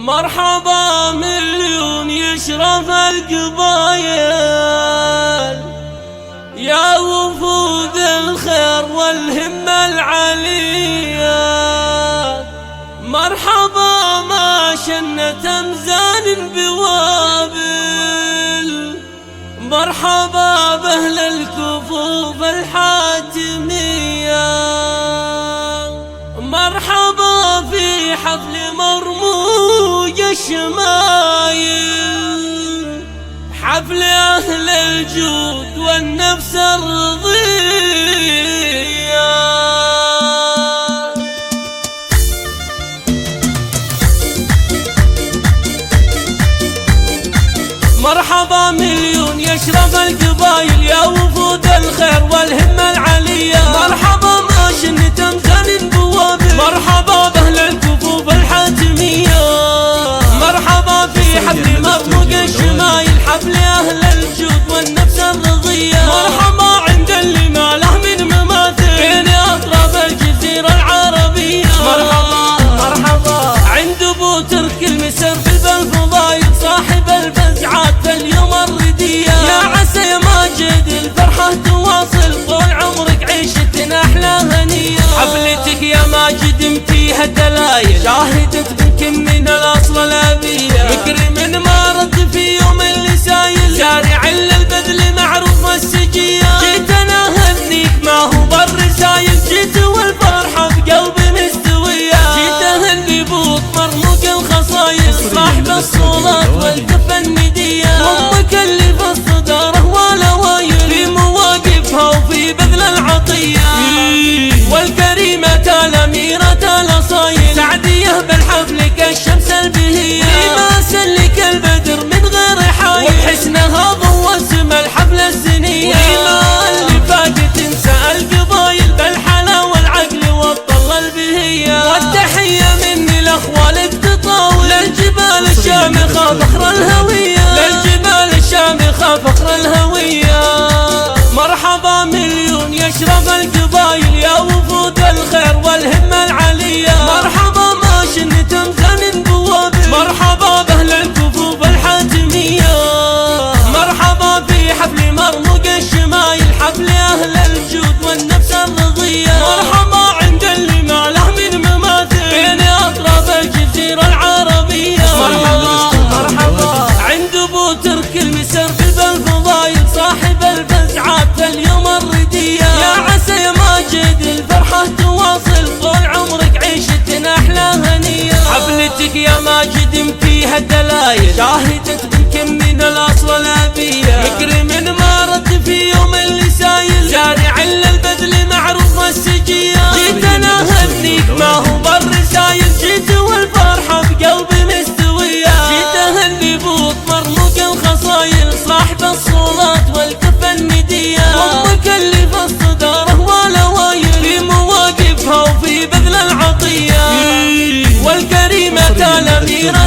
مرحبا مليون يشرف القبايل يا وفود الخير والهمة العلية. مرحبا ما شنت أمزان بوابل، مرحبا بأهل الكفوف الحاتمية، مرحبا في حفل مرموج الشمايل، حفل أهل الجود والنفس الرضية. مرحبا مليون يشرف القبايل يا وفود الخير والهمة العلية. مرحبا ما شنت أمزان بوابل، مرحبا بأهل الكفوف الحاتمية، مرحبا في حفل مرموج الشمايل، حفل أهل الجود والنفس الرضية. مرحبا عند اللي ما له من مماثل بين أطراف الجزيرة العربية. مرحبا مرحبا عند أبو ترك المسر في الفضايل، صاحب الفزعات في اليوم الردية. يا عسى يا ماجد الفرحة تواصل، طول عمرك عيشتنا أحلى هنية. حفلتك يا ماجد فيها دلايل، شاهدت بك من الأصل الأبية. مكرم ما رد في يوم اللي سايل، شارع للبذل معروف السجية. جيت أنا أهنيك ما هو بالرسايل، جيت والفرحة بقلبي مستوية. جيت أهني بوط مرموق الخصايل، صاحب الصولات والكفة الندية. أمك اللي في الصدارة والأوايل، في مواقفها وفي بذل العطية. والكريمة الأميرة الأصايل، سعدية بالحفل كالشمس البهية. لما سلك البدر من غير حايل، وبحسنها ضوى سما الحفل السنية. لما اللي فاقت تنسى القبايل، بالحلا والعقل والطلة البهية. والتحية مني لأخوالك تطاول، للجبال الشامخة فخر الهوية، للجبال الشامخة فخر الهوية. مرحبا مليون يشرف القبايل يا وفود الخير والهمة العلية. مرحبا ما شنت أمزان بوابل، مرحبا بأهل الكفوف الحاتمية، مرحبا في حفل مرموق الشمايل، حفل أهل الجود والنفس الرضية. مرحبا عند اللي ما له من مماثل بين أطراف الجزيرة العربية. مرحبا مرحبا عند أبو ترك المسر في الفضايل، صاحب الفزعات في اليوم الردية. يا عسى يا ماجد الفرحة تواصل، طول عمرك عيشتنا أحلى هنية. حفلتك يا ماجد فيها دلايل، شاهدت بك من الأصل الأبية. مكرم ما رد في يوم اللي سايل، شارع للبذل معروف السجية. جيت أنا أهنيك ما هو بالرسايل، جيت والفرحة بقلبي مستوية. جيت أهني بوط مرموق الخصايل، صاحب الصولات والكفة الندية. أمك اللي في الصدارة والأوايل، في مواقفها وفي بذل العطية. والكريمة الأميرة